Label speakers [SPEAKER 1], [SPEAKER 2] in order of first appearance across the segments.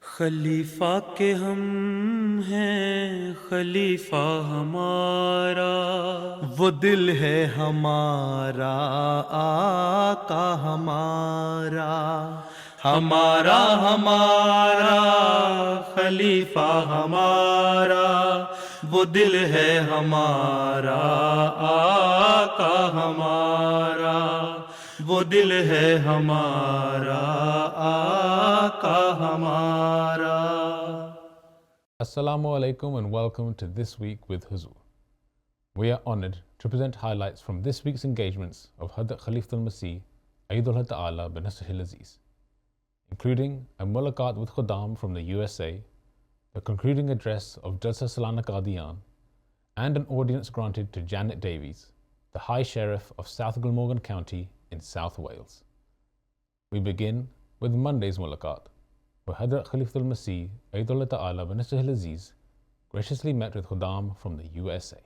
[SPEAKER 1] خلیفہ کے ہم ہیں خلیفہ ہمارا، وہ دل ہے ہمارا آقا ہمارا، ہمارا ہمارا خلیفہ ہمارا، وہ دل ہے ہمارا آقا ہمارا، وہ دل ہے ہمارا آقا ہمارا۔
[SPEAKER 2] Assalamu alaikum and welcome to This Week with Huzur. We are honored to present highlights from this week's engagements of Hadrat Khalifatul Masih Ayyadullah Ta'ala bin Nasrihil Aziz, including a mulaqat with Khuddam from the USA, the concluding address of Jalsa Salana Qadian, and an audience granted to Janet Davies, the High Sheriff of South Glamorgan County in South Wales. We begin with Monday's mulaqat, where Hadrat Khalifatul Masih Ayyadullah Ta'ala bin Nasrihil Aziz graciously met with Khuddam from the USA.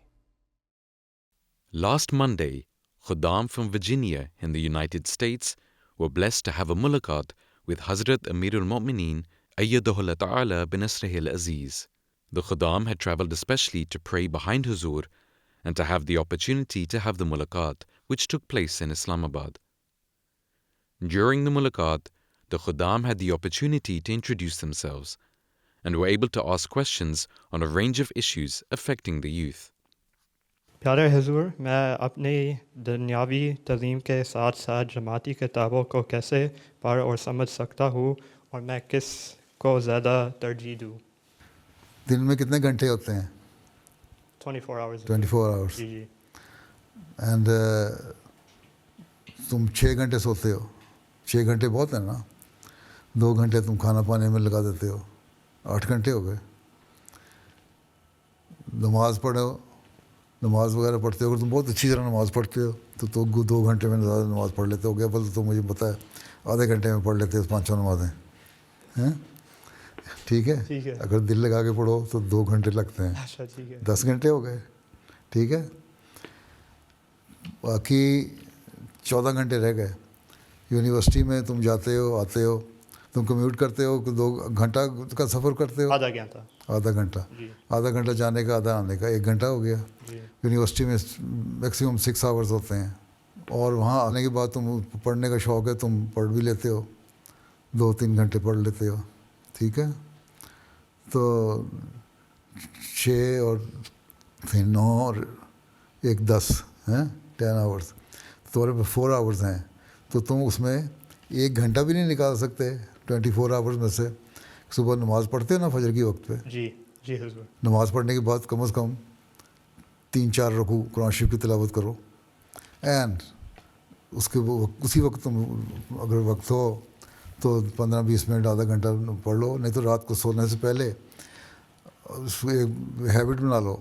[SPEAKER 3] Last Monday, Khuddam from Virginia in the United States were blessed to have a mulaqat with Hazrat Amirul Mu'mineen Ayyadullah Ta'ala bin Nasrihil Aziz. The Khuddam had travelled especially to pray behind Huzur and to have the opportunity to have the mulaqat, which took place in Islamabad. During the mulaqat, the Khuddam had the opportunity to introduce themselves and were able to ask questions on a range of issues affecting the youth.
[SPEAKER 4] پیارے حضور، میں اپنی دنیاوی تعلیم کے ساتھ ساتھ جماعتی کتابوں کو کیسے پڑھ اور سمجھ سکتا ہوں، اور میں کس کو زیادہ ترجیح دوں؟
[SPEAKER 5] دن میں کتنے گھنٹے ہوتے ہیں؟
[SPEAKER 4] 24 hours.
[SPEAKER 5] 24 hours.
[SPEAKER 4] جی جی.
[SPEAKER 5] اینڈ تم 6 گھنٹے سوتے ہو. 6 گھنٹے بہت ہیں نا. 2 گھنٹے تم کھانا پانے میں لگا دیتے ہو. 8 گھنٹے ہو گئے. نماز پڑھو، نماز وغیرہ پڑھتے ہو. اگر تم بہت اچھی طرح نماز پڑھتے ہو تو 2 گھنٹے میں زیادہ نماز پڑھ لیتے ہو گیا. بل تو مجھے پتہ ہے آدھے گھنٹے میں پڑھ لیتے ہو 5 نمازیں ہیں. ٹھیک ہے. اگر دل لگا کے پڑھو تو 2 گھنٹے لگتے ہیں. 10 گھنٹے ہو گئے. ٹھیک ہے. باقی 14 گھنٹے رہ گئے. یونیورسٹی میں تم جاتے ہو آتے ہو، تم کمیوٹ کرتے ہو 2 گھنٹہ کا سفر کرتے ہو. آدھا گھنٹہ جانے کا، آدھا آنے کا، 1 گھنٹہ ہو گیا. یونیورسٹی میں میکسیمم 6 آورز ہوتے ہیں، اور وہاں آنے کے بعد تم پڑھنے کا شوق ہے، تم پڑھ بھی لیتے ہو، 2-3 گھنٹے پڑھ لیتے ہو. ٹھیک ہے. تو 6 اور 9 اور 1 10 ہیں 10 آورس. تو 4 آورس ہیں. تو تم اس میں 1 گھنٹہ بھی نہیں نکال سکتے 24 آورس میں سے. صبح نماز پڑھتے ہو نا فجر کی وقت پہ.
[SPEAKER 4] جی جی حضور.
[SPEAKER 5] نماز پڑھنے کے بعد کم از کم 3-4 رکوع قرآن شریف کی تلاوت کرو. اینڈ اسی وقت تم اگر وقت ہو تو 15-20 منٹ آدھا گھنٹہ پڑھ لو. نہیں تو رات کو سونے سے پہلے ایک ہیبٹ بنا لو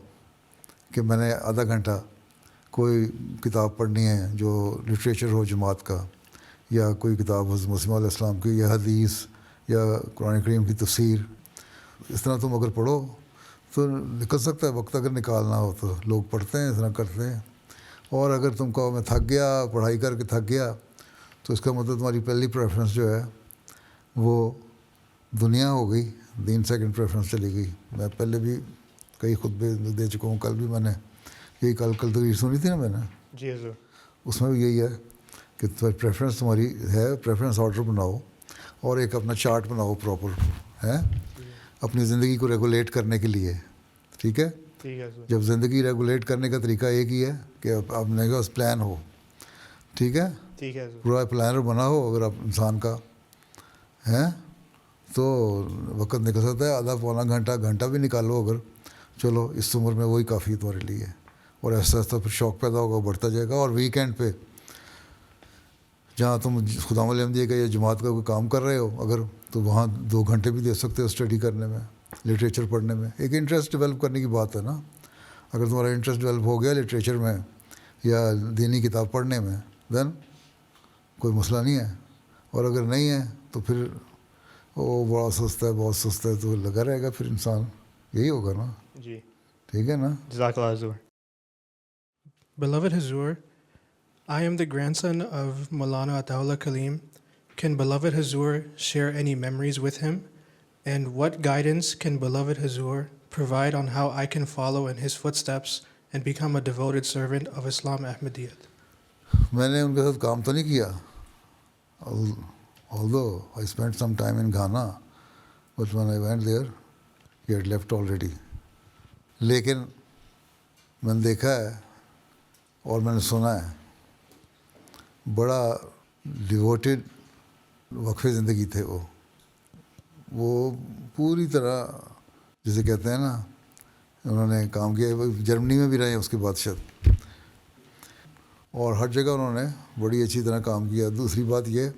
[SPEAKER 5] کہ میں نے آدھا گھنٹہ کوئی کتاب پڑھنی ہے جو لٹریچر ہو جماعت کا، یا کوئی کتاب حضرت مسیح علیہ السلام کی، یا حدیث، یا قرآن کریم کی تفسیر. اس طرح تم اگر پڑھو تو نکل سکتا ہے وقت. اگر نکالنا ہو تو لوگ پڑھتے ہیں، اس طرح کرتے ہیں. اور اگر تم کہو میں تھک گیا، پڑھائی کر کے تھک گیا، تو اس کا مطلب تمہاری پہلی پریفرنس جو ہے وہ دنیا ہو گئی، دین سیکنڈ پریفرنس چلی گئی. میں پہلے بھی کئی خطبے دے چکا ہوں. کل بھی میں نے یہی کل تقریر سنی تھی نا میں نے.
[SPEAKER 4] جی حضور.
[SPEAKER 5] اس میں بھی یہی ہے کہ پریفرنس تمہاری ہے. پریفرنس آرڈر بناؤ اور ایک اپنا چارٹ بناؤ پراپر ہے اپنی زندگی کو ریگولیٹ کرنے کے لیے. ٹھیک ہے. جب زندگی ریگولیٹ کرنے کا طریقہ ایک ہی ہے کہ اپنے پاس پلان ہو. ٹھیک ہے. پورا پلانر بنا ہو اگر آپ انسان کا ہے تو وقت نکل سکتا ہے. آدھا پونا گھنٹہ بھی نکالو اگر. چلو اس عمر میں وہی کافی ہے تمہارے لیے. اور ایسا ایسا پھر شوق پیدا ہوگا، بڑھتا جائے گا. اور ویکینڈ پہ جہاں تم خدا الحمدیہ کا یا جماعت کا کوئی کام کر رہے ہو اگر، تو وہاں 2 گھنٹے بھی دے سکتے ہو اسٹڈی کرنے میں، لٹریچر پڑھنے میں. ایک انٹرسٹ ڈیولپ کرنے کی بات ہے نا. اگر تمہارا انٹرسٹ ڈیولپ ہو گیا لٹریچر میں یا دینی کتاب پڑھنے میں، دین کوئی مسئلہ نہیں ہے. اور اگر نہیں ہے تو پھر وہ بڑا سستا ہے، بہت سستا ہے، تو لگا رہے گا پھر انسان. یہی ہوگا نا.
[SPEAKER 4] جی
[SPEAKER 5] ٹھیک ہے نا.
[SPEAKER 4] جزاک اللہ حضور.
[SPEAKER 6] Beloved Hazur, I am the grandson of Maulana Ataullah Kaleem. Can beloved Hazur share any memories with him? And what guidance can beloved Hazur provide on how I can follow in his footsteps and become a devoted servant of Islam Ahmadiyyat?
[SPEAKER 5] میں نے ان کے ساتھ کام تو نہیں کیا, although I spent some time in Ghana, but when I went there, he had left already. لیکن میں نے دیکھا ہے اور میں نے سنا ہے, بڑا ڈیووٹیڈ وقف زندگی تھے وہ پوری طرح جسے کہتے ہیں نا, انہوں نے کام کیا. جرمنی میں بھی رہے ہیں اس کے بعد شاید, اور ہر جگہ انہوں نے بڑی اچھی طرح کام کیا. دوسری بات یہ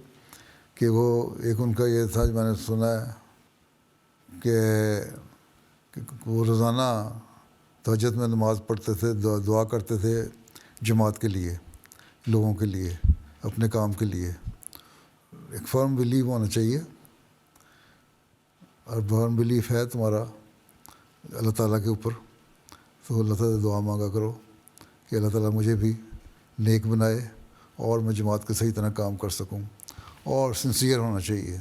[SPEAKER 5] کہ وہ ایک ان کا یہ تھا جو میں نے سنا ہے کہ وہ روزانہ تہجد میں نماز پڑھتے تھے, دعا کرتے تھے جماعت کے لیے, لوگوں کے لیے, اپنے کام کے لیے. ایک فرم بلیف ہونا چاہیے, اور فرم بلیف ہے تمہارا اللہ تعالیٰ کے اوپر, تو اللہ تعالیٰ سے دعا مانگا کرو کہ اللہ تعالیٰ مجھے بھی نیک بنائے اور میں جماعت کے صحیح طرح کام کر سکوں. اور سنسیئر ہونا چاہیے,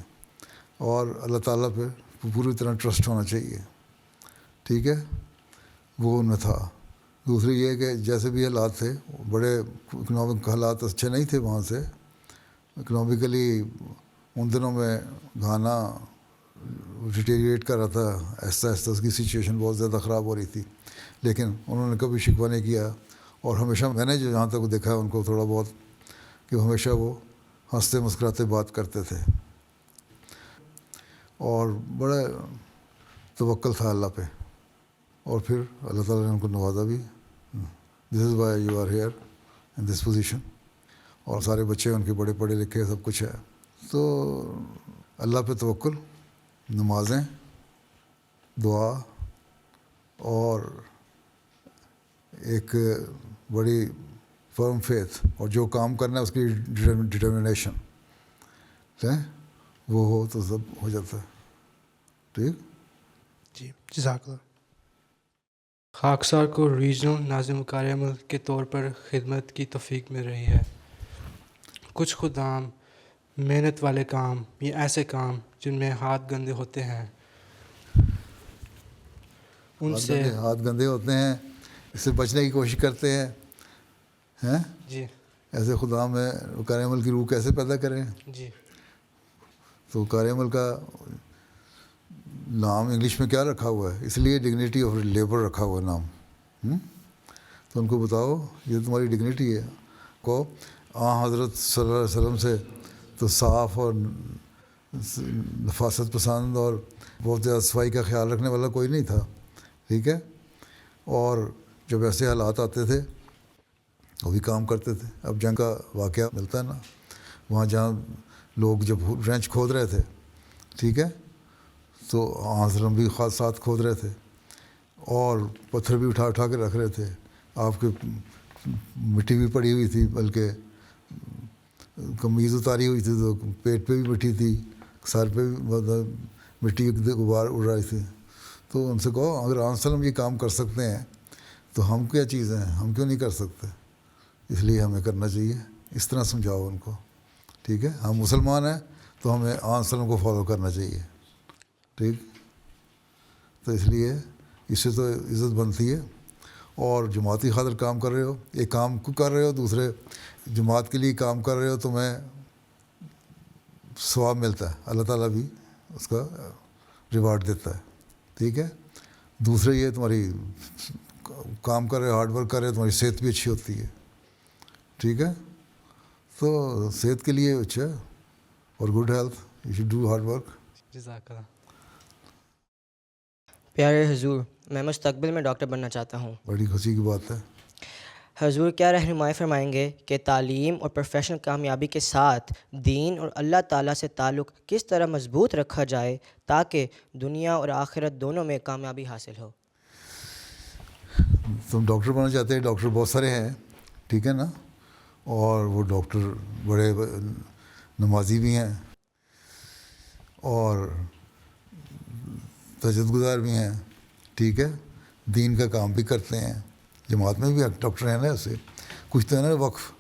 [SPEAKER 5] اور اللہ تعالیٰ پہ پوری طرح ٹرسٹ ہونا چاہیے. ٹھیک ہے, وہ ان میں تھا. دوسری یہ کہ جیسے بھی حالات تھے, بڑے اکنامک حالات اچھے نہیں تھے وہاں سے. اکنامکلی ان دنوں میں گھانا ڈیٹیریٹ کر رہا تھا آہستہ آہستہ, اس کی سچویشن بہت زیادہ خراب ہو رہی تھی. لیکن انہوں نے کبھی شکوہ نہیں کیا, اور ہمیشہ میں نے جو جہاں تک دیکھا ہے ان کو تھوڑا بہت, کہ ہمیشہ وہ ہنستے مسکراتے بات کرتے تھے, اور بڑا توکل تھا اللہ پہ. اور پھر اللہ تعالیٰ نے ان کو نوازا بھی. This is why you are here in this position. اور سارے بچے ان کے بڑے پڑھے لکھے, سب کچھ ہے. تو اللہ پہ توکل, نمازیں, دعا, اور ایک بڑی فرم فیتھ, اور جو کام کرنا ہے اس کی ڈٹرمنیشن ہے, وہ ہو تو سب ہو جاتا ہے. ٹھیک.
[SPEAKER 6] جی, جزاک اللہ.
[SPEAKER 7] خاکسار کو ریجنل ناظم کار عمل کے طور پر خدمت کی توفیق مل رہی ہے. کچھ خدام محنت والے کام یا ایسے کام جن میں ہاتھ گندے ہوتے ہیں, ان سے
[SPEAKER 5] ہاتھ گندے ہوتے ہیں, اس سے بچنے کی کوشش کرتے ہیں.
[SPEAKER 7] جی,
[SPEAKER 5] ایسے خدام میں کار عمل کی روح کیسے پیدا کریں؟
[SPEAKER 7] جی,
[SPEAKER 5] تو کار عمل کا نام انگلش میں کیا رکھا ہوا ہے؟ اس لیے ڈگنیٹی آف لیبر رکھا ہوا ہے نام. تو ان کو بتاؤ یہ تمہاری ڈگنیٹی ہے. کو حضرت صلی اللہ علیہ وسلم سے تو صاف اور نفاست پسند اور بہت زیادہ صفائی کا خیال رکھنے والا کوئی نہیں تھا. ٹھیک ہے. اور جب ایسے حالات آتے تھے وہ بھی کام کرتے تھے. اب جنگ کا واقعہ ملتا ہے نا, وہاں جہاں لوگ جب رینچ کھود رہے تھے, ٹھیک ہے, تو حضرت بھی خاص ساتھ کھود رہے تھے, اور پتھر بھی اٹھا اٹھا کے رکھ رہے تھے. آپ کے مٹی بھی پڑی ہوئی تھی, بلکہ قمیض اتاری ہوئی تھی تو پیٹ پہ بھی مٹی تھی, سر پہ بھی مٹی غبار اڑ رہی تھی. تو ان سے کہو اگر علیہ وسلم یہ کام کر سکتے ہیں تو ہم کیا چیزیں ہیں, ہم کیوں نہیں کر سکتے؟ اس لیے ہمیں کرنا چاہیے. اس طرح سمجھاؤ ان کو. ٹھیک ہے, ہم مسلمان ہیں تو ہمیں علیہ وسلم کو فالو کرنا چاہیے. ٹھیک. تو اس لیے اس سے تو عزت بنتی ہے. اور جماعتی خاطر کام کر رہے ہو, ایک کام کو کر رہے ہو, دوسرے جماعت کے لیے کام کر رہے ہو, تمہیں ثواب ملتا ہے, اللہ تعالیٰ بھی اس کا ریوارڈ دیتا ہے. ٹھیک ہے. دوسرے یہ تمہاری کام کر رہے ہو, ہارڈ ورک کر رہے ہو, تمہاری صحت بھی اچھی ہوتی ہے. ٹھیک ہے. تو صحت کے لیے اچھا ہے, اور good health, you should do hard work.
[SPEAKER 7] جزاک اللہ.
[SPEAKER 8] پیارے حضور, میں مستقبل میں ڈاکٹر بننا چاہتا ہوں.
[SPEAKER 5] بڑی خوشی کی بات ہے.
[SPEAKER 8] حضور کیا رہنمائی فرمائیں گے کہ تعلیم اور پروفیشنل کامیابی کے ساتھ دین اور اللہ تعالیٰ سے تعلق کس طرح مضبوط رکھا جائے تاکہ دنیا اور آخرت دونوں میں کامیابی حاصل ہو؟
[SPEAKER 5] تم ڈاکٹر بننا چاہتے ہیں, ڈاکٹر بہت سارے ہیں, ٹھیک ہے نا, اور وہ ڈاکٹر بڑے نمازی بھی ہیں اور تہجد گزار بھی ہیں. ٹھیک ہے. دین کا کام بھی کرتے ہیں. جماعت میں بھی ڈاکٹر ہیں نا, ایسے کچھ تو ہے نا وقف,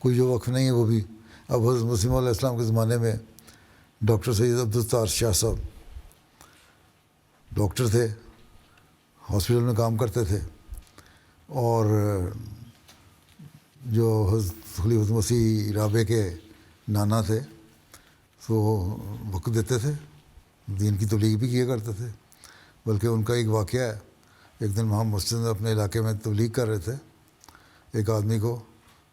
[SPEAKER 5] کچھ جو وقف نہیں ہے وہ بھی. اب حضرت مسیم علیہ السلام کے زمانے میں ڈاکٹر سید عبدالستار شاہ صاحب ڈاکٹر تھے, ہاسپٹل میں کام کرتے تھے, اور جو حضرت خلیفۃ المسیح رابع کے نانا تھے, تو وقت دیتے تھے, دین کی تبلیغ بھی کیا کرتے تھے. بلکہ ان کا ایک واقعہ ہے, ایک دن وہاں مسجد میں اپنے علاقے میں تبلیغ کر رہے تھے, ایک آدمی کو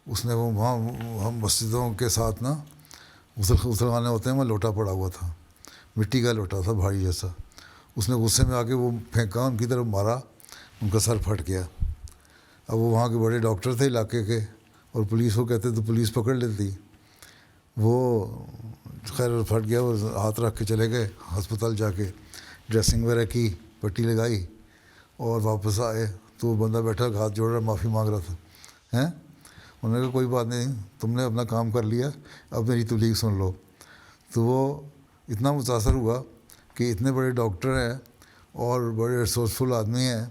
[SPEAKER 5] اس نے وہ وہاں مسجدوں کے ساتھ نا غسل خانے ہوتے ہیں, وہاں لوٹا پڑا ہوا تھا, مٹی کا لوٹا تھا بھاری جیسا. اس نے غصے میں آ کے وہ پھینکا, ان کی طرف مارا, ان کا سر پھٹ گیا. اب وہ وہاں کے بڑے ڈاکٹر تھے علاقے کے, اور پولیس کو کہتے تو پولیس پکڑ لیتی. وہ خیر پھٹ گیا, وہ ہاتھ رکھ کے چلے گئے ہسپتال, جا کے ڈریسنگ وغیرہ کی, پٹی لگائی, اور واپس آئے تو وہ بندہ بیٹھا ہاتھ جوڑ رہا, معافی مانگ رہا تھا. انہوں نے کہا کوئی بات نہیں, تم نے اپنا کام کر لیا, اب میری تبلیغ سن لو. تو وہ اتنا متاثر ہوا کہ اتنے بڑے ڈاکٹر ہیں اور بڑے ریسورسفل آدمی ہیں,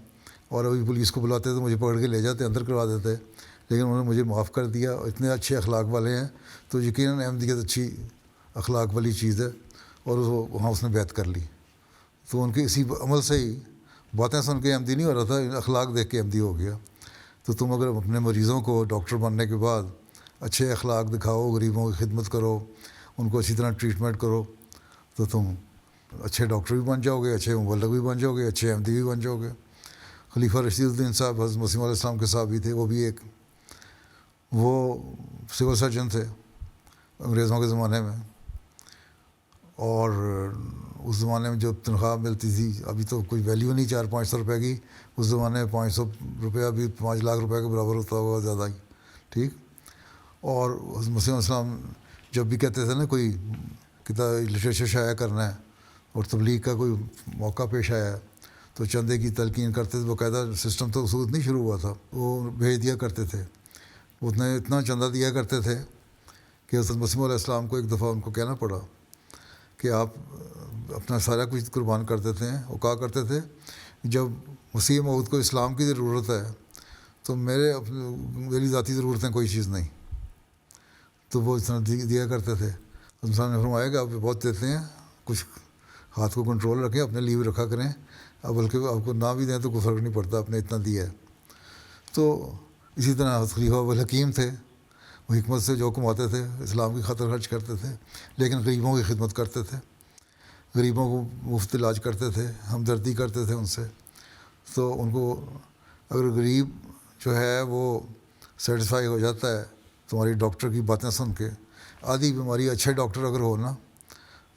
[SPEAKER 5] اور ابھی پولیس کو بلاتے تو مجھے پکڑ کے لے جاتے, اندر کروا دیتے, لیکن انہوں نے مجھے معاف کر دیا. اتنے اچھے اخلاق والے ہیں, تو یقیناً احمدیت اچھی اخلاق والی چیز ہے, اور وہاں اس نے بیعت کر لی. تو ان کے اسی عمل سے ہی, باتیں سن کے احمدی نہیں ہو رہا تھا, اخلاق دیکھ کے احمدی ہو گیا. تو تم اگر اپنے مریضوں کو ڈاکٹر بننے کے بعد اچھے اخلاق دکھاؤ, غریبوں کی خدمت کرو, ان کو اچھی طرح ٹریٹمنٹ کرو, تو تم اچھے ڈاکٹر بھی بن جاؤ گے, اچھے مبلغ بھی بن جاؤ گے, اچھے احمدی بھی بن جاؤ گے. خلیفہ رشید الدین صاحب حضرت مسیح علیہ السلام کے صحابی تھے, وہ بھی ایک, وہ سول سرجن تھے انگریزوں کے زمانے میں, اور اس زمانے میں جو تنخواہ ملتی تھی, ابھی تو کوئی ویلیو نہیں 400-500 روپے کی, اس زمانے میں 500 روپیہ بھی 5 لاکھ روپے کے برابر ہوتا ہوگا, زیادہ ہی, ٹھیک. اور مسیح علیہ السلام جب بھی کہتے تھے نا کوئی کتاب لٹریچر شائع کرنا ہے اور تبلیغ کا کوئی موقع پیش آیا ہے, تو چندے کی تلقین کرتے تھے. باقاعدہ سسٹم تو اصول نہیں شروع ہوا تھا, وہ بھیج دیا کرتے تھے. اتنا چندہ دیا کرتے تھے کہ حضرت مسیح علیہ السلام کو ایک دفعہ ان کو کہنا پڑا کہ آپ اپنا سارا کچھ قربان کر دیتے ہیں. وہ کہا کرتے تھے جب مسیح موعود کو اسلام کی ضرورت ہے تو میری ذاتی ضرورتیں کوئی چیز نہیں. تو وہ اس طرح دیا کرتے تھے. انسان نے فرمایا کہ آپ بہت دیتے ہیں, کچھ ہاتھ کو کنٹرول رکھیں, اپنے لیے بھی رکھا کریں, اب بلکہ آپ کو نہ بھی دیں تو کوئی فرق نہیں پڑتا, آپ نے اتنا دیا ہے. تو اسی طرح خلیفہ الحکیم تھے, وہ حکمت سے جو کماتے تھے اسلام کی خاطر خرچ کرتے تھے, لیکن غریبوں کی خدمت کرتے تھے, غریبوں کو مفت علاج کرتے تھے, ہمدردی کرتے تھے ان سے. تو ان کو اگر غریب جو ہے وہ سیٹسفائی ہو جاتا ہے تمہاری ڈاکٹر کی باتیں سن کے, آدھی بیماری, اچھے ڈاکٹر اگر ہو نا,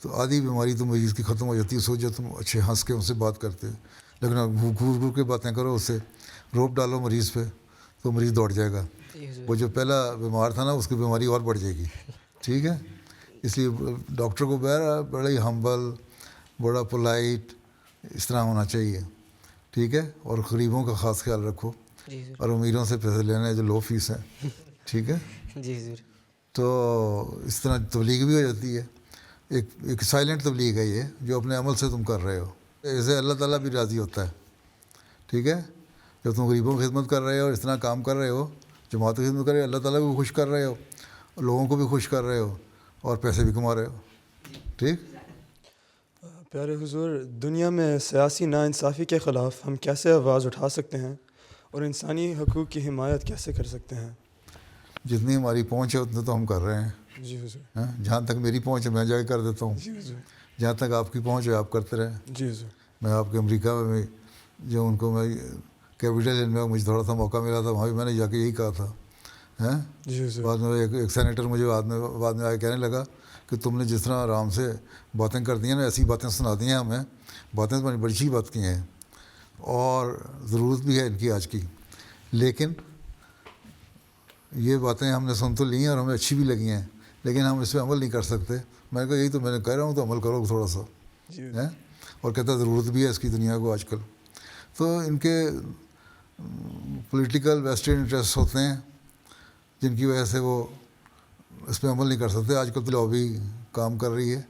[SPEAKER 5] تو آدھی بیماری تو مریض کی ختم ہو جاتی ہے. سوچ جب تم اچھے ہنس کے ان سے بات کرتے, لیکن گھور گھور کے باتیں کرو, اس سے روپ ڈالو مریض پہ, تو مریض دوڑ جائے گا. وہ جو پہلا بیمار تھا نا, اس کی بیماری اور بڑھ جائے گی, ٹھیک ہے. اس لیے ڈاکٹر کو بڑا ہی ہمبل, بڑا پولائٹ اس طرح ہونا چاہیے, ٹھیک ہے. اور غریبوں کا خاص خیال رکھو, اور امیروں سے پیسے لینے جو لو فیس ہیں, ٹھیک ہے.
[SPEAKER 8] جی ضرور.
[SPEAKER 5] تو اس طرح تبلیغ بھی ہو جاتی ہے. ایک سائلنٹ تبلیغ ہے یہ, جو اپنے عمل سے تم کر رہے ہو, اسے اللہ تعالیٰ بھی راضی ہوتا ہے, ٹھیک ہے. جب تم غریبوں کی خدمت کر رہے ہو اور اس طرح کام کر رہے ہو, جماعت کی خدمت کر رہے ہو, اللہ تعالیٰ کو بھی خوش کر رہے ہو, اور لوگوں کو بھی خوش کر رہے ہو, اور پیسے بھی کما رہے ہو, ٹھیک.
[SPEAKER 9] پیارے حضور, دنیا میں سیاسی ناانصافی کے خلاف ہم کیسے آواز اٹھا سکتے ہیں اور انسانی حقوق کی حمایت کیسے کر سکتے ہیں؟
[SPEAKER 5] جتنی ہماری پہنچ ہے اتنا تو ہم کر رہے ہیں.
[SPEAKER 9] جی حضور.
[SPEAKER 5] جہاں تک میری پہنچ ہے میں جا کے کر دیتا ہوں.
[SPEAKER 9] جی حضور.
[SPEAKER 5] جہاں تک آپ کی پہنچ ہے آپ کرتے رہیں.
[SPEAKER 9] جی حضور.
[SPEAKER 5] میں آپ کے امریکہ میں جو ان کو میں کیپٹل ہل میں مجھے تھوڑا سا موقع ملا تھا, وہاں بھی میں نے جا کے یہی کہا تھا.
[SPEAKER 9] جی حضور.
[SPEAKER 5] بعد میں ایک سینیٹر مجھے بعد میں آ کے کہنے لگا کہ تم نے جس طرح آرام سے باتیں کر دی ہیں نا, ایسی باتیں سنا دی ہیں ہمیں, باتیں تو بڑی اچھی بات کی ہیں, اور ضرورت بھی ہے ان کی آج کی, لیکن یہ باتیں ہم نے سن تو لی ہیں اور ہمیں اچھی بھی لگی ہیں, لیکن ہم اس پہ عمل نہیں کر سکتے. میں نے کہا یہی تو میں نے کہہ رہا ہوں, تو عمل کرو تھوڑا سا. اور کہتا ضرورت بھی ہے اس کی دنیا کو آج کل. تو ان کے پولیٹیکل ویسٹڈ انٹرسٹ ہوتے ہیں جن کی وجہ سے وہ اس پہ عمل نہیں کر سکتے. آج کل تو لابی کام کر رہی ہے,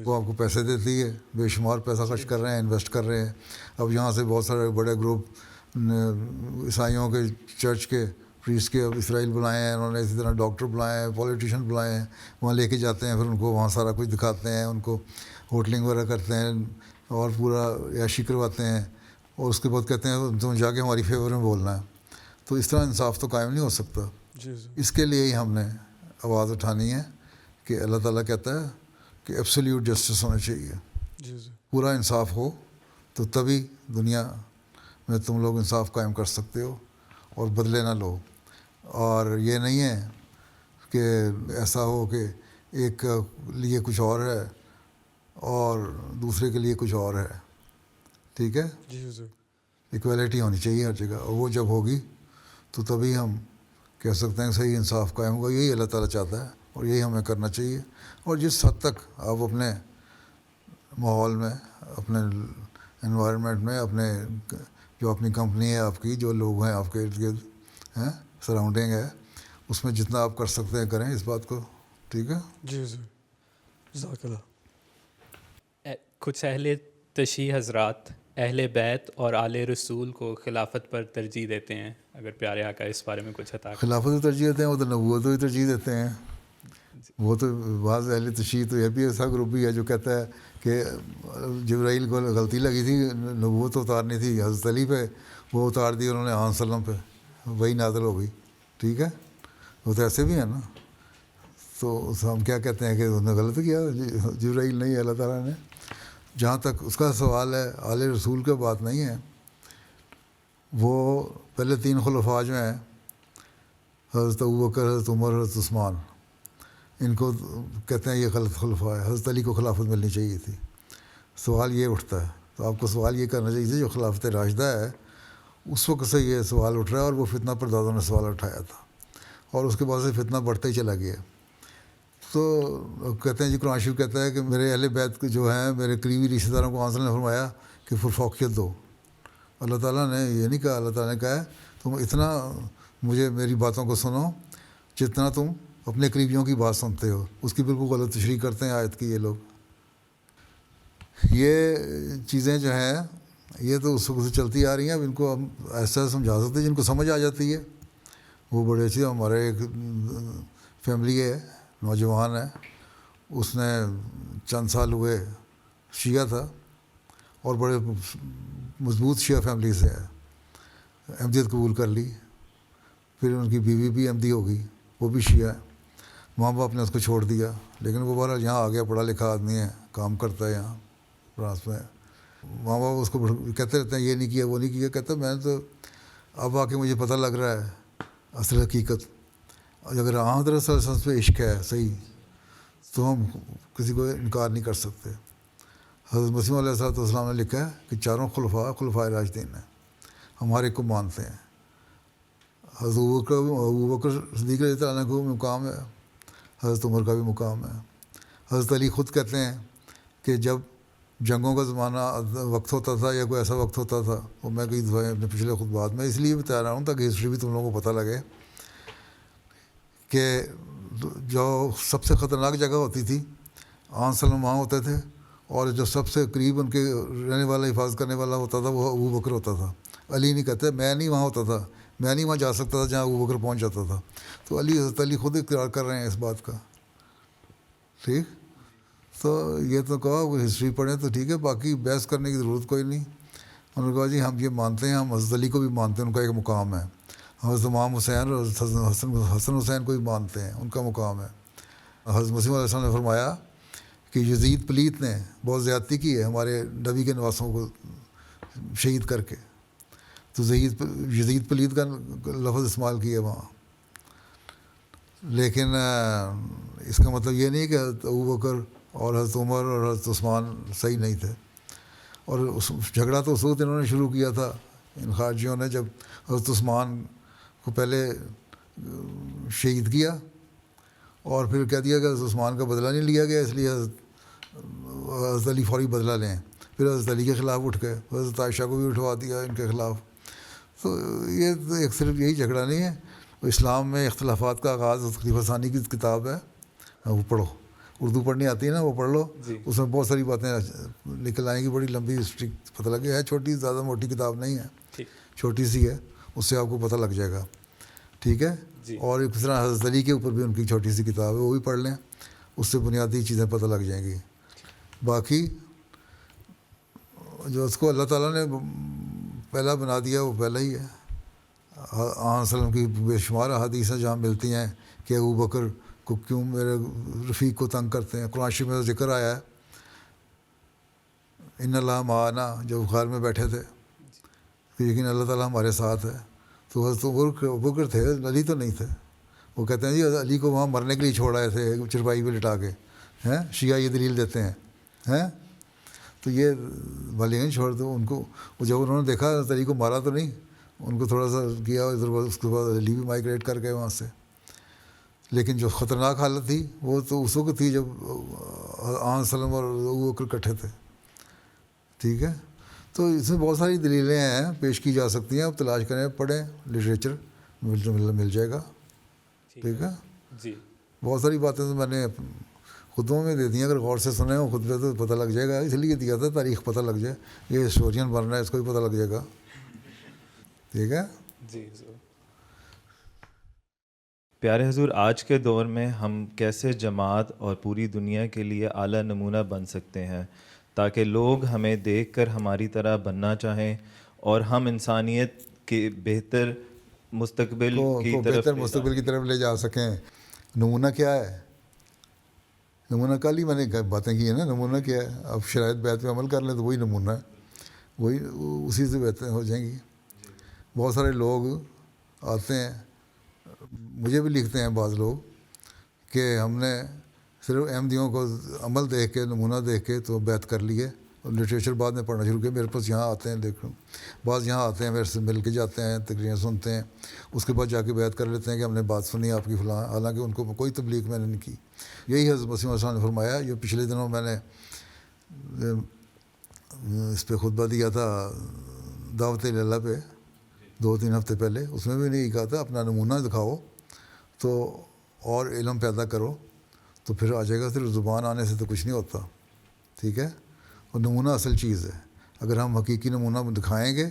[SPEAKER 5] وہ آپ کو پیسے دیتی ہے, بے شمار پیسہ خرچ کر رہے ہیں, انویسٹ کر رہے ہیں. اب یہاں سے بہت سارے بڑے گروپ عیسائیوں کے چرچ کے پریسٹ کے اسرائیل بلائے ہیں انہوں نے, اسی طرح ڈاکٹر بلائے ہیں, پولیٹیشین بلائے ہیں, وہاں لے کے جاتے ہیں, پھر ان کو وہاں سارا کچھ دکھاتے ہیں, ان کو ہوٹلنگ وغیرہ کرتے ہیں, اور پورا عیاشی کرواتے ہیں اور اس کے بعد کہتے ہیں تم جا کے ہماری فیور میں بولنا ہے. تو اس طرح انصاف تو قائم نہیں ہو سکتا. اس کے لیے ہی ہم نے آواز اٹھانی ہے کہ اللہ تعالیٰ کہتا ہے کہ ایبسلیوٹ جسٹس ہونا چاہیے, پورا انصاف ہو, تو تبھی دنیا میں تم لوگ انصاف قائم کر سکتے ہو اور بدلے نہ لو. اور یہ نہیں ہے کہ ایسا ہو کہ ایک کے لیے کچھ اور ہے اور دوسرے کے لیے کچھ اور ہے. ٹھیک ہے, ایکویلٹی ہونی چاہیے ہر جگہ, اور وہ جب ہوگی تو تبھی ہم کہہ سکتے ہیں صحیح انصاف قائم ہوگا. یہی اللہ تعالیٰ چاہتا ہے اور یہی ہمیں کرنا چاہیے. اور جس حد تک آپ اپنے ماحول میں, اپنے انوائرمنٹ میں, اپنے جو اپنی کمپنی ہے آپ کی, جو لوگ ہیں آپ کے ارد گرد ہیں, سراؤنڈنگ ہے, اس میں جتنا آپ کر سکتے ہیں کریں اس بات کو. ٹھیک ہے,
[SPEAKER 9] جزاک اللہ.
[SPEAKER 10] کچھ اہل تشیع حضرات اہل بیت اور آل رسول کو خلافت پر ترجیح دیتے ہیں. اگر پیارے آقا اس بارے میں کچھ عطا کریں.
[SPEAKER 5] خلافت کو ترجیح دیتے ہیں, وہ تو نبوت کو ترجیح دیتے ہیں. وہ تو بعض اہل تشیع تو یہ بھی ایسا گروپ بھی ہے جو کہتا ہے کہ جبرائیل کو غلطی لگی تھی, نبوت اتارنی تھی حضرت علی پہ, وہ اتار دی انہوں نے آن وسلم پہ, وہی نازل ہو گئی. ٹھیک ہے, وہ تو ایسے بھی ہیں نا. تو ہم کیا کہتے ہیں کہ انہوں نے غلط کیا, جبرائیل نہیں, اللہ تعالیٰ نے. جہاں تک اس کا سوال ہے, آل رسول کی بات نہیں ہے. وہ پہلے 3 خلفاء جو ہیں, حضرت ابوبکر, حضرت عمر, حضرت عثمان, ان کو کہتے ہیں یہ غلط خلفاء ہے. حضرت علی کو خلافت ملنی چاہیے تھی. سوال یہ اٹھتا ہے, تو آپ کو سوال یہ کرنا چاہیے تھا جو خلافت راشدہ ہے اس وقت سے یہ سوال اٹھ رہا ہے, اور وہ فتنہ پردازوں نے سوال اٹھایا تھا, اور اس کے بعد سے فتنہ بڑھتا ہی چلا گیا. تو کہتے ہیں جی قرآن شریف کہتا ہے کہ میرے اہل بیت جو ہیں, میرے قریبی رشتہ داروں کو آنسل نے فرمایا کہ فوقیت دو. اللہ تعالیٰ نے یہ نہیں کہا, اللہ تعالیٰ نے کہا ہے تم اتنا مجھے میری باتوں کو سنو جتنا تم اپنے قریبیوں کی بات سنتے ہو. اس کی بالکل غلط تشریح کرتے ہیں آیت کی یہ لوگ. یہ چیزیں جو ہیں یہ تو اس وقت سے چلتی آ رہی ہیں. اب ان کو ہم ایسا سمجھا سکتے ہیں جن کو سمجھ آ جاتی ہے, وہ بڑے اچھے. ہمارے ایک فیملی ہے, نوجوان ہے, اس نے چند سال ہوئے شیعہ تھا اور بڑے مضبوط شیعہ فیملی سے ہے, احمدیت قبول کر لی. پھر ان کی بیوی بھی احمدی ہو گئی, وہ بھی شیعہ ہے. ماں باپ نے اس کو چھوڑ دیا, لیکن وہ بہرحال یہاں آ گیا, پڑھا لکھا آدمی ہے, کام کرتا ہے یہاں فرانس میں. ماں باپ اس کو کہتے رہتے ہیں یہ نہیں کیا وہ نہیں کیا. کہتا میں نے تو اب آ کے مجھے پتہ لگ رہا ہے اصل حقیقت. اگر حضرت صلی اللہ علیہ وسلم پہ عشق ہے صحیح, تو ہم کسی کو انکار نہیں کر سکتے. حضرت مسیح علیہ السلام نے لکھا ہے کہ 4 خلفائے راشدین ہیں, ہمارے کو مانتے ہیں. حضرت ابوبکر صدیق رضی اللہ عنہ کو بھی مقام ہے, حضرت عمر کا بھی مقام ہے. حضرت علی خود کہتے ہیں کہ جب جنگوں کا زمانہ وقت ہوتا تھا یا کوئی ایسا وقت ہوتا تھا, وہ میں کئی دفعہ اپنے پچھلے خطبات میں اس لیے بتا رہا ہوں تاکہ ہسٹری بھی تم لوگوں کو پتہ لگے کہ جو سب سے خطرناک جگہ ہوتی تھی آن سلم وہاں ہوتے تھے, اور جو سب سے قریب ان کے رہنے والا حفاظت کرنے والا ہوتا تھا وہ ابوبکر ہوتا تھا. علی نہیں کہتے میں نہیں وہاں ہوتا تھا, میں نہیں وہاں جا سکتا تھا جہاں ابوبکر پہنچ جاتا تھا. تو حضرت علی خود اقرار کر رہے ہیں اس بات کا. ٹھیک, تو یہ تو کہا وہ ہسٹری پڑھیں تو ٹھیک ہے, باقی بحث کرنے کی ضرورت کوئی نہیں. انہوں نے کہا جی ہم یہ مانتے ہیں, ہم حضرت علی کو بھی مانتے ہیں, ان کا ایک مقام ہے. حضرت امام حسین اور حسن حسین کو بھی مانتے ہیں, ان کا مقام ہے. حضرت مسیح علیہ السلام نے فرمایا کہ یزید پلیت نے بہت زیادتی کی ہے ہمارے نبی کے نواسوں کو شہید کر کے. تو یزید پلیت کا لفظ استعمال کیا وہاں. لیکن اس کا مطلب یہ نہیں کہ حضرت ابوبکر اور حضرت عمر اور حضرت عثمان صحیح نہیں تھے. اور جھگڑا تو اس وقت انہوں نے شروع کیا تھا ان خارجیوں نے, جب حضرت عثمان کو پہلے شہید کیا اور پھر کہہ دیا کہ حضرت عثمان کا بدلہ نہیں لیا گیا, اس لیے حضرت علی فوری بدلہ لیں. پھر حضرت علی کے خلاف اٹھ گئے, حضرت عائشہ کو بھی اٹھوا دیا ان کے خلاف. تو یہ تو ایک صرف یہی جھگڑا نہیں ہے. اسلام میں اختلافات کا آغاز خلیفہ ثانی کی کتاب ہے, وہ پڑھو, اردو پڑھنی آتی ہے نا, وہ پڑھ لو. اس میں بہت ساری باتیں نکل آئیں گی, بڑی لمبی ہسٹری پتہ لگے. ہے چھوٹی, زیادہ موٹی کتاب نہیں ہے, چھوٹی سی ہے, اس سے آپ کو پتہ لگ جائے گا. ٹھیک ہے, اور ایک طرح حضرت علی کے اوپر بھی ان کی چھوٹی سی کتاب ہے, وہ بھی پڑھ لیں, اس سے بنیادی چیزیں پتہ لگ جائیں گی. باقی جو اس کو اللہ تعالیٰ نے پہلا بنا دیا وہ پہلا ہی ہے. آن وسلم کی بے شمار احادیث جہاں ملتی ہیں کہ ابو بکر کو کیوں میرے رفیق کو تنگ کرتے ہیں. قرآن شریف میں ذکر آیا ہے ان اللہ معنا، جب غار میں بیٹھے تھے کہ یقین اللہ تعالیٰ ہمارے ساتھ ہے. تو ابو بکر تھے، علی تو نہیں تھے. وہ کہتے ہیں جی علی کو وہاں مرنے کے لیے چھوڑ آئے تھے چرپائی پہ لٹا کے. ہیں شیعہ یہ دلیل دیتے ہیں. تو یہ بھلی نہیں چھوڑ دو ان کو. جب انہوں نے دیکھا علی کو مارا تو نہیں، ان کو تھوڑا سا کیا ادھر، اس کے بعد علی بھی مائگریٹ کر گئے وہاں سے. لیکن جو خطرناک حالت تھی وہ تو اس وقت تھی جب آن سلم اور ابو بکر اکٹھے تھے. ٹھیک ہے. تو اس میں بہت ساری دلیلیں ہیں پیش کی جا سکتی ہیں. آپ تلاش کریں، پڑھیں، لٹریچر مل جائے گا. ٹھیک ہے
[SPEAKER 10] جی.
[SPEAKER 5] بہت ساری باتیں تو میں نے خطبوں میں دے دی ہیں، اگر غور سے سنیں ہو خطبے تو پتہ لگ جائے گا. اس لیے دیا تھا تاریخ پتہ لگ جائے. یہ ہسٹورین بن رہا ہے، اس کو بھی پتہ لگ جائے گا. ٹھیک ہے
[SPEAKER 10] جی.
[SPEAKER 11] پیارے حضور، آج کے دور میں ہم کیسے جماعت اور پوری دنیا کے لیے اعلیٰ نمونہ بن سکتے ہیں تاکہ لوگ ہمیں دیکھ کر ہماری طرح بننا چاہیں اور ہم انسانیت کے بہتر مستقبل
[SPEAKER 5] کی طرف لے جا سکیں؟ نمونہ کیا ہے؟ نمونہ کل ہی میں نے باتیں کی ہیں نا. نمونہ کیا ہے؟ اب شرائط بیعت پہ عمل کر لیں تو وہی نمونہ ہے، وہی اسی سے بہتر ہو جائیں گی. بہت سارے لوگ آتے ہیں، مجھے بھی لکھتے ہیں بعض لوگ کہ ہم نے صرف احمدیوں کو عمل دیکھ کے، نمونہ دیکھ کے تو بیعت کر لیے اور لٹریچر بعد میں پڑھنا شروع کیا. میرے پاس یہاں آتے ہیں، دیکھو بعض یہاں آتے ہیں میرے سے مل کے جاتے ہیں، تقریریں سنتے ہیں، اس کے بعد جا کے بیعت کر لیتے ہیں کہ ہم نے بات سنی آپ کی فلاں، حالانکہ ان کو کوئی تبلیغ میں نے نہیں کی. یہی حضرت مسیح علیہ السلام نے فرمایا. جو پچھلے دنوں میں نے اس پہ خطبہ دیا تھا دعوت اللہ پہ 2-3 ہفتے پہلے، اس میں بھی نہیں کہا تھا اپنا نمونہ دکھاؤ تو اور علم پیدا کرو تو پھر آ جائے گا. صرف زبان آنے سے تو کچھ نہیں ہوتا. ٹھیک ہے. اور نمونہ اصل چیز ہے. اگر ہم حقیقی نمونہ دکھائیں گے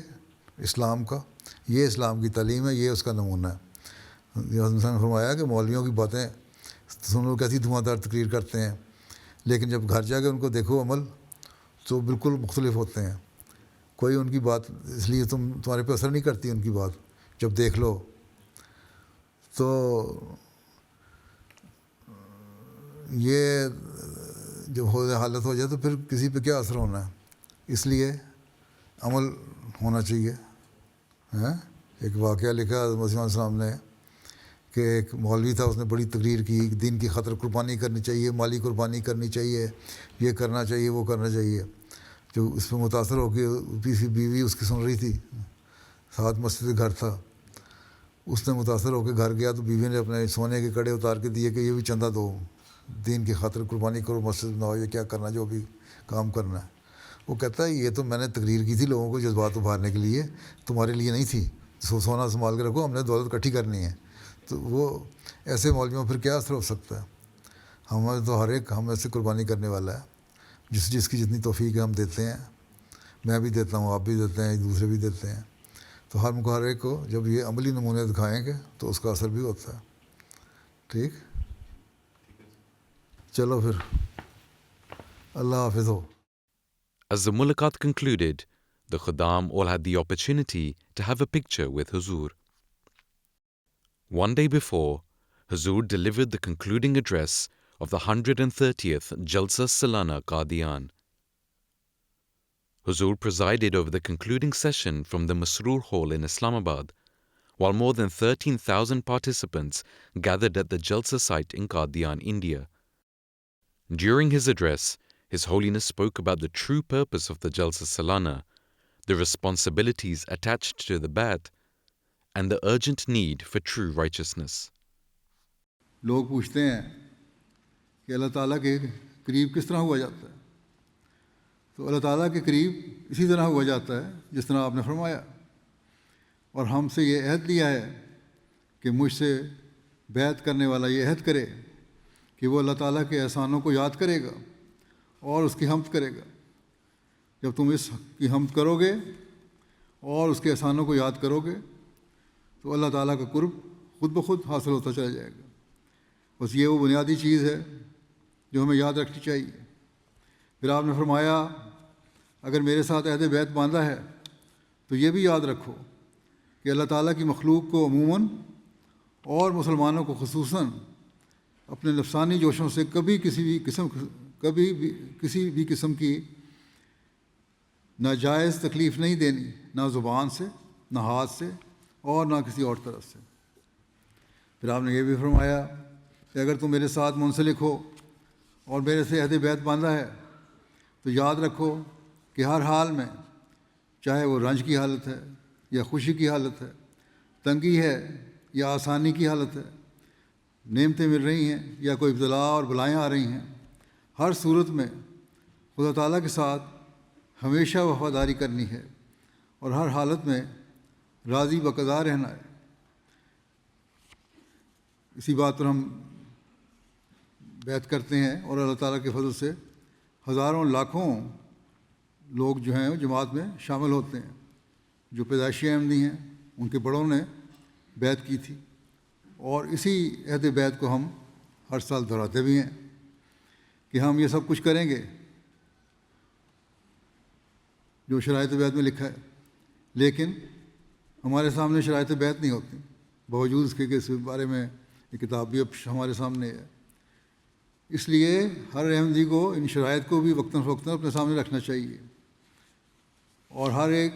[SPEAKER 5] اسلام کا، یہ اسلام کی تعلیم ہے، یہ اس کا نمونہ ہے. حضرت نے فرمایا کہ مولویوں کی باتیں سن لو کیسی دھواں دار تقریر کرتے ہیں، لیکن جب گھر جا کے ان کو دیکھو عمل تو بالکل مختلف ہوتے ہیں. کوئی ان کی بات اس لیے تمہارے پہ اثر نہیں کرتی ان کی بات. جب دیکھ لو تو یہ جب حالت ہو جائے تو پھر کسی پہ کیا اثر ہونا ہے. اس لیے عمل ہونا چاہیے. ایک واقعہ لکھا حضرت مسیح علیہ السلام نے کہ ایک مولوی تھا، اس نے بڑی تقریر کی، دین کی خاطر قربانی کرنی چاہیے، مالی قربانی کرنی چاہیے، یہ کرنا چاہیے، وہ کرنا چاہیے. جو اس پہ متاثر ہو کے بیوی اس کی سن رہی تھی، ساتھ مسجد گھر تھا. اس نے متاثر ہو کے گھر گیا تو بیوی نے اپنے سونے کے کڑے اتار کے دیے کہ یہ بھی چندہ دو، دین کی خاطر قربانی کرو، مسجد بناؤ، یہ کیا کرنا جو بھی کام کرنا ہے. وہ کہتا ہے یہ تو میں نے تقریر کی تھی لوگوں کو جذبات ابھارنے کے لیے، تمہارے لیے نہیں تھی. سونا سنبھال کے رکھو، ہم نے دولت اکٹھی کرنی ہے. تو وہ ایسے مولویوں پھر کیا اثر ہو سکتا ہے؟ ہمیں تو ہر ایک ہم ایسے قربانی کرنے والا ہے. جس کی جتنی توفیق ہے ہم دیتے ہیں. میں بھی دیتا ہوں، آپ بھی دیتے ہیں، دوسرے بھی دیتے ہیں. تو ہر ایک کو جب یہ عملی نمونے دکھائیں گے تو اس کا اثر بھی ہوتا ہے. ٹھیک. چلو پھر اللہ حافظ ہو.
[SPEAKER 3] As the mulaqat concluded, the Khuddam all had the opportunity to have a picture with Huzur. One day before, Huzur delivered the concluding address of the 130th Jalsa Salana Qadian. Huzur presided over the concluding session from the Masroor Hall in Islamabad, while more than 13,000 participants gathered at the Jalsa site in Qadian, India. During his address, His Holiness spoke about the true purpose of the Jalsa Salana, the responsibilities attached to the Bai'at, and the urgent need for true righteousness.
[SPEAKER 5] لوگ پوچھتے ہیں کہ اللہ تعالیٰ کے قریب کس طرح ہوا جاتا ہے؟ تو اللہ تعالیٰ کے قریب اسی طرح ہوا جاتا ہے جس طرح آپ نے فرمایا. اور ہم سے یہ عہد لیا ہے کہ مجھ سے بیعت کرنے والا یہ عہد کرے کہ وہ اللہ تعالیٰ کے احسانوں کو یاد کرے گا اور اس کی حمد کرے گا. جب تم اس کی حمد کرو گے اور اس کے احسانوں کو یاد کرو گے تو اللہ تعالیٰ کا قرب خود بخود حاصل ہوتا چلا جائے گا. بس یہ وہ بنیادی چیز ہے جو ہمیں یاد رکھنی چاہیے. پھر آپ نے فرمایا اگر میرے ساتھ عہد بیعت باندھا ہے تو یہ بھی یاد رکھو کہ اللہ تعالیٰ کی مخلوق کو عموماً اور مسلمانوں کو خصوصاً اپنے نفسانی جوشوں سے کبھی کسی بھی قسم کی ناجائز تکلیف نہیں دینی، نہ زبان سے، نہ ہاتھ سے، اور نہ کسی اور طرف سے۔ پھر آپ نے یہ بھی فرمایا کہ اگر تم میرے ساتھ منسلک ہو اور میرے سے عہد بیعت باندھا ہے تو یاد رکھو کہ ہر حال میں، چاہے وہ رنج کی حالت ہے یا خوشی کی حالت ہے، تنگی ہے یا آسانی کی حالت ہے، نعمتیں مل رہی ہیں یا کوئی ابتلاء اور بلائیں آ رہی ہیں، ہر صورت میں خدا تعالیٰ کے ساتھ ہمیشہ وفاداری کرنی ہے اور ہر حالت میں راضی بقضا رہنا ہے۔ اسی بات پر ہم بیعت کرتے ہیں اور اللہ تعالیٰ کے فضل سے ہزاروں لاکھوں لوگ جو ہیں جماعت میں شامل ہوتے ہیں۔ جو پیدائشی احمدی ہیں ان کے بڑوں نے بیعت کی تھی، اور اسی عہد بیعت کو ہم ہر سال دہراتے بھی ہیں کہ ہم یہ سب کچھ کریں گے جو شرائط بیعت میں لکھا ہے، لیکن ہمارے سامنے شرائط بیعت نہیں ہوتی، باوجود اس کے کہ اس بارے میں یہ کتاب بھی اب ہمارے سامنے ہے۔ اس لیے ہر احمدی کو ان شرائط کو بھی وقتاً فوقتاً اپنے سامنے رکھنا چاہیے، اور ہر ایک،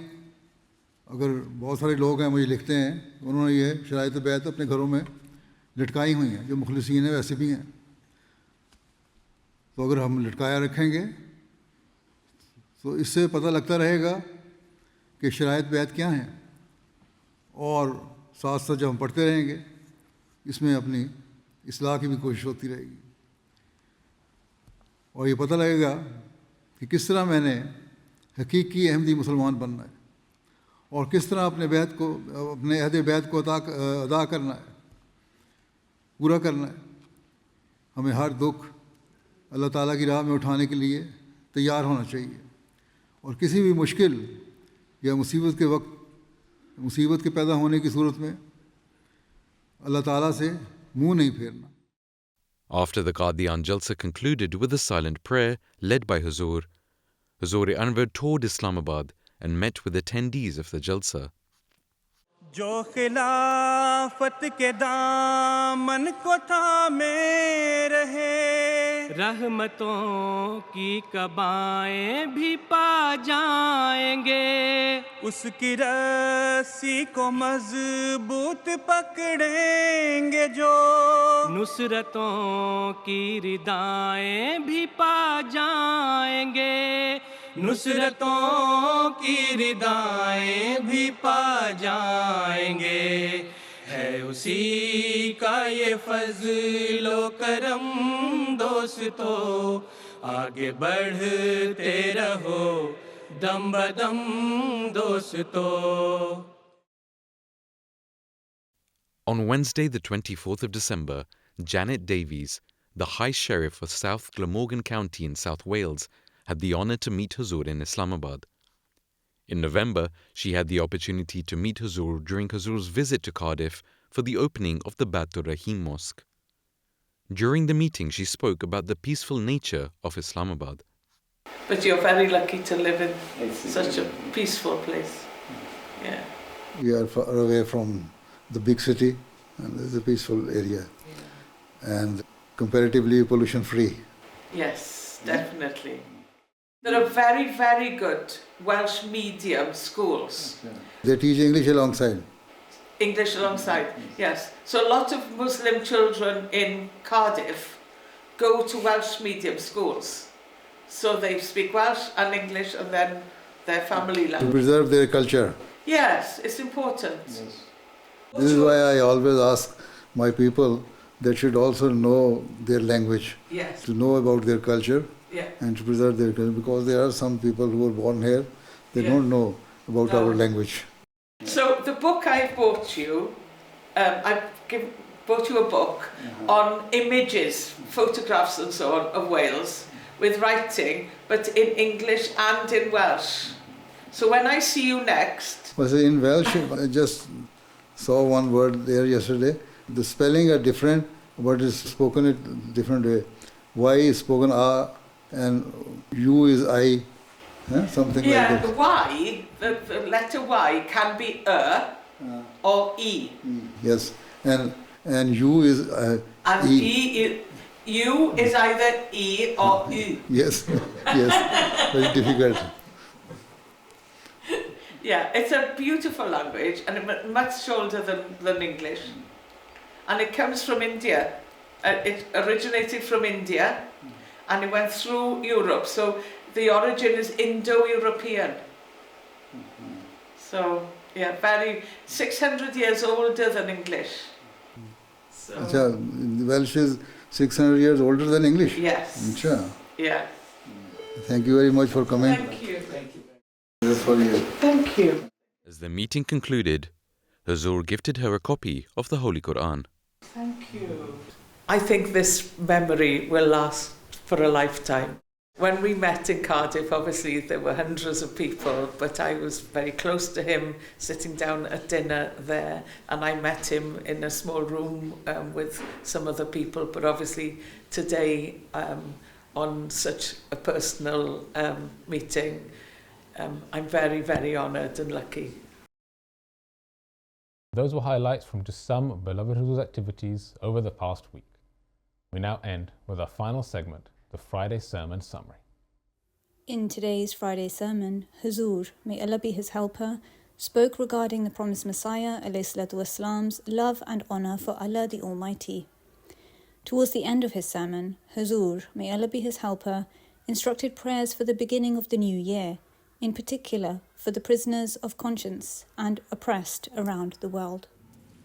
[SPEAKER 5] اگر بہت سارے لوگ ہیں مجھے لکھتے ہیں انہوں نے یہ شرائط بیعت اپنے گھروں میں لٹکائی ہوئی ہیں، جو مخلصین ہیں ویسے بھی ہیں، تو اگر ہم لٹکایا رکھیں گے تو اس سے پتہ لگتا رہے گا کہ شرائط بیعت کیا ہیں، اور ساتھ ساتھ جب ہم پڑھتے رہیں گے اس میں اپنی اصلاح کی بھی کوشش ہوتی رہے گی، اور یہ پتہ لگے گا کہ کس طرح میں نے حقیقی احمدی مسلمان بننا ہے، اور کس طرح اپنے عہد بیعت کو ادا کرنا ہے، پورا کرنا ہے۔ ہمیں ہر دکھ اللہ تعالیٰ کی راہ میں اٹھانے کے لیے تیار ہونا چاہیے، اور کسی بھی مشکل یا مصیبت کے پیدا ہونے کی صورت میں اللہ تعالیٰ سے منہ نہیں پھیرنا۔
[SPEAKER 3] After the Qadian Jalsa concluded with a silent prayer led by Huzur Anwar toured Islamabad and met with attendees of the Jalsa.
[SPEAKER 1] جو خلافت کے دامن کو تھامے رہے، رحمتوں کی کبائیں بھی پا جائیں گے، اس کی رسی کو مضبوط پکڑیں گے جو، نصرتوں کی ردائیں بھی پا جائیں گے، نصرتوں کی ردائیں بھی پا جائیں گے، ہے اسی کا یہ فضل و کرم دوستو، آگے بڑھتے رہو دم بدم دوستو۔
[SPEAKER 3] On Wednesday, the 24th of December, Janet Davies, the High Sheriff of South Glamorgan County in South Wales, had the honour to meet Huzur in Islamabad. In November, she had the opportunity to meet Huzur during Huzur's visit to Cardiff for the opening of the Batur Rahim Mosque. During the meeting, she spoke about the peaceful nature of Islamabad.
[SPEAKER 12] But you're very lucky to live in such a peaceful place. Yeah.
[SPEAKER 5] We are far away from the big city, and this is a peaceful area, and comparatively pollution free.
[SPEAKER 12] Yes, definitely. There are very, very good Welsh medium schools.
[SPEAKER 5] They teach English alongside.
[SPEAKER 12] English alongside, yes. So a lot of Muslim children in Cardiff go to Welsh medium schools. So they speak Welsh and English and then their family
[SPEAKER 5] To
[SPEAKER 12] language.
[SPEAKER 5] preserve their culture.
[SPEAKER 12] Yes, it's important.
[SPEAKER 5] Yes. This is why I always ask my people that should also know their language,
[SPEAKER 12] Yes.
[SPEAKER 5] to know about their culture,
[SPEAKER 12] Yeah.
[SPEAKER 5] and to preserve their culture, because there are some people who were born here, they
[SPEAKER 12] Yeah.
[SPEAKER 5] don't know about
[SPEAKER 12] No.
[SPEAKER 5] our language.
[SPEAKER 12] So the book I bought you, bought you a book on images, photographs and so on of Wales with writing, but in English and in Welsh. So when I see you next,
[SPEAKER 5] Well, in Welsh, I just saw one word there yesterday. The spelling are different, but it's spoken in different way. Y is spoken A, and U is I. Something
[SPEAKER 12] Yeah,
[SPEAKER 5] like that.
[SPEAKER 12] Y, the letter Y can be or E.
[SPEAKER 5] Yes, and U is
[SPEAKER 12] And
[SPEAKER 5] E.
[SPEAKER 12] U is either E or U.
[SPEAKER 5] Yes, yes, very difficult.
[SPEAKER 12] Yeah, it's a beautiful language and much older than English. And it comes from India. It originated from India and it went through Europe. So the origin is Indo-European. So, yeah, 600 years older than English. So,
[SPEAKER 5] Achha, Welsh is 600 years older than English?
[SPEAKER 12] Yes.
[SPEAKER 5] Achha.
[SPEAKER 12] Yeah.
[SPEAKER 5] Thank you very much for coming.
[SPEAKER 12] Thank you. Thank you.
[SPEAKER 5] That's for you.
[SPEAKER 12] Thank you.
[SPEAKER 3] As the meeting concluded, Huzur gifted her a copy of the Holy Quran.
[SPEAKER 12] Thank you. I think this memory will last for a lifetime. When we met in Cardiff, obviously there were hundreds of people, but I was very close to him, sitting down at dinner there, and I met him in a small room with some other people, but obviously today on such a personal meeting, I'm very, very honoured and lucky.
[SPEAKER 2] Those were highlights from just some beloved Huzur's activities over the past week. We now end with our final segment, the Friday Sermon Summary.
[SPEAKER 13] In today's Friday sermon, Huzur, may Allah be his helper, spoke regarding the promised Messiah ﷺ's love and honour for Allah the Almighty. Towards the end of his sermon, Huzur, may Allah be his helper, instructed prayers for the beginning of the new year, in particular for the prisoners of conscience and oppressed around the world.